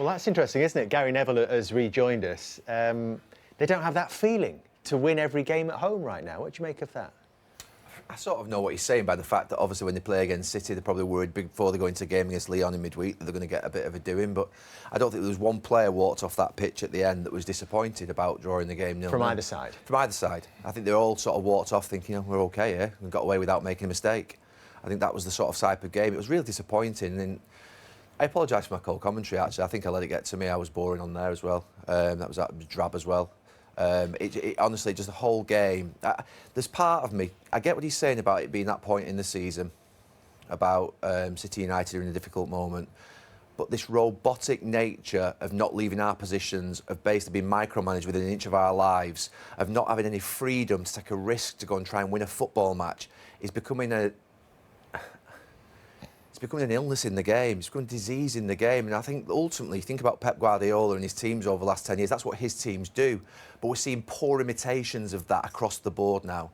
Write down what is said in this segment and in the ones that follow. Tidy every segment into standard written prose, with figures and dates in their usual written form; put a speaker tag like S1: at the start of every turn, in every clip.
S1: Well, that's interesting, isn't it? Gary Neville has rejoined us. They don't have that feeling to win every game at home right now. What do you make of that?
S2: I sort of know what he's saying by the fact that obviously when they play against City, they're probably worried before they go into a game against Lyon in midweek that they're going to get a bit of a doing. But I don't think there was one player walked off that pitch at the end that was disappointed about drawing the game 0-0.
S1: From either side?
S2: From either side. I think they all sort of walked off thinking, we're OK here. We got away without making a mistake. I think that was the sort of type of game. It was really disappointing. And I apologise for my cold commentary, actually. I think I let it get to me. I was boring on there as well. That was drab as well. Honestly, just the whole game. There's part of me, I get what he's saying about it being that point in the season, about City United are in a difficult moment, but this robotic nature of not leaving our positions, of basically being micromanaged within an inch of our lives, of not having any freedom to take a risk to go and try and win a football match, is becoming it's becoming an illness in the game. It's becoming a disease in the game. And I think ultimately, think about Pep Guardiola and his teams over the last 10 years, that's what his teams do. But we're seeing poor imitations of that across the board now.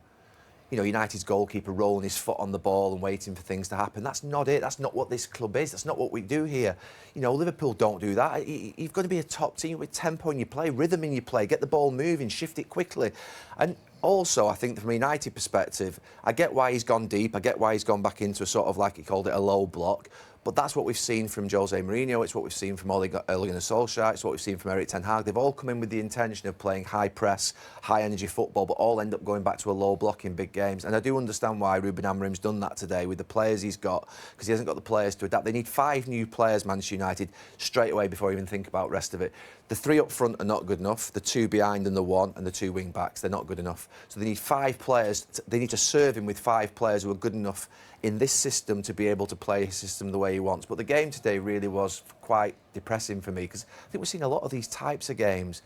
S2: You know, United's goalkeeper rolling his foot on the ball and waiting for things to happen. That's not it. That's not what this club is. That's not what we do here. You know, Liverpool don't do that. You've got to be a top team with tempo in your play, rhythm in your play, get the ball moving, shift it quickly. And also, I think from a United perspective, I get why he's gone deep. I get why he's gone back into a sort of, like he called it, a low block. But that's what we've seen from Jose Mourinho. It's what we've seen from Ole Gunnar Solskjaer. It's what we've seen from Erik ten Hag. They've all come in with the intention of playing high press, high energy football, but all end up going back to a low block in big games. And I do understand why Ruben Amorim's done that today with the players he's got, because he hasn't got the players to adapt. They need 5 new players, Manchester United, straight away before you even think about the rest of it. The 3 up front are not good enough. The 2 behind and the 1 and the 2 wing backs, they're not good enough. So they need 5 players. They need to serve him with 5 players who are good enough in this system to be able to play his system the way he wants. But the game today really was quite depressing for me, because I think we've seen a lot of these types of games.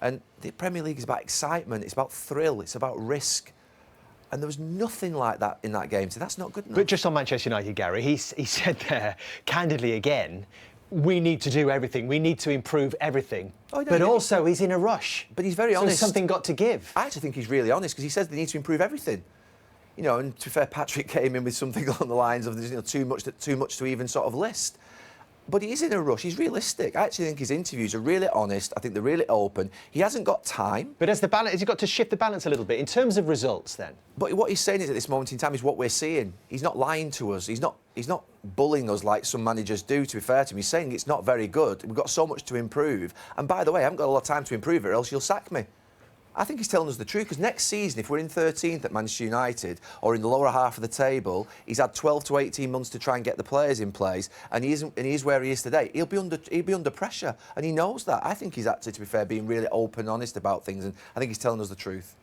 S2: And the Premier League is about excitement, it's about thrill, it's about risk. And there was nothing like that in that game. So that's not good enough.
S1: But just on Manchester United, Gary, he said there, candidly again, we need to do everything. We need to improve everything. Oh, no, but also, he's in a rush.
S2: But he's very honest.
S1: So there's something got to give.
S2: I actually think he's really honest, because he says they need to improve everything. You know, and to be fair, Patrick came in with something along the lines of, you know, too much to even sort of list. But he is in a rush. He's realistic. I actually think his interviews are really honest. I think they're really open. He hasn't got time.
S1: But has he got to shift the balance a little bit in terms of results then?
S2: But what he's saying is at this moment in time is what we're seeing. He's not lying to us. He's not bullying us like some managers do, to be fair to him. He's saying it's not very good. We've got so much to improve. And by the way, I haven't got a lot of time to improve it, or else you'll sack me. I think he's telling us the truth, because next season, if we're in 13th at Manchester United or in the lower half of the table, he's had 12 to 18 months to try and get the players in place, and he is where he is today. He'll be under pressure, and he knows that. I think he's actually, to be fair, being really open and honest about things, and I think he's telling us the truth.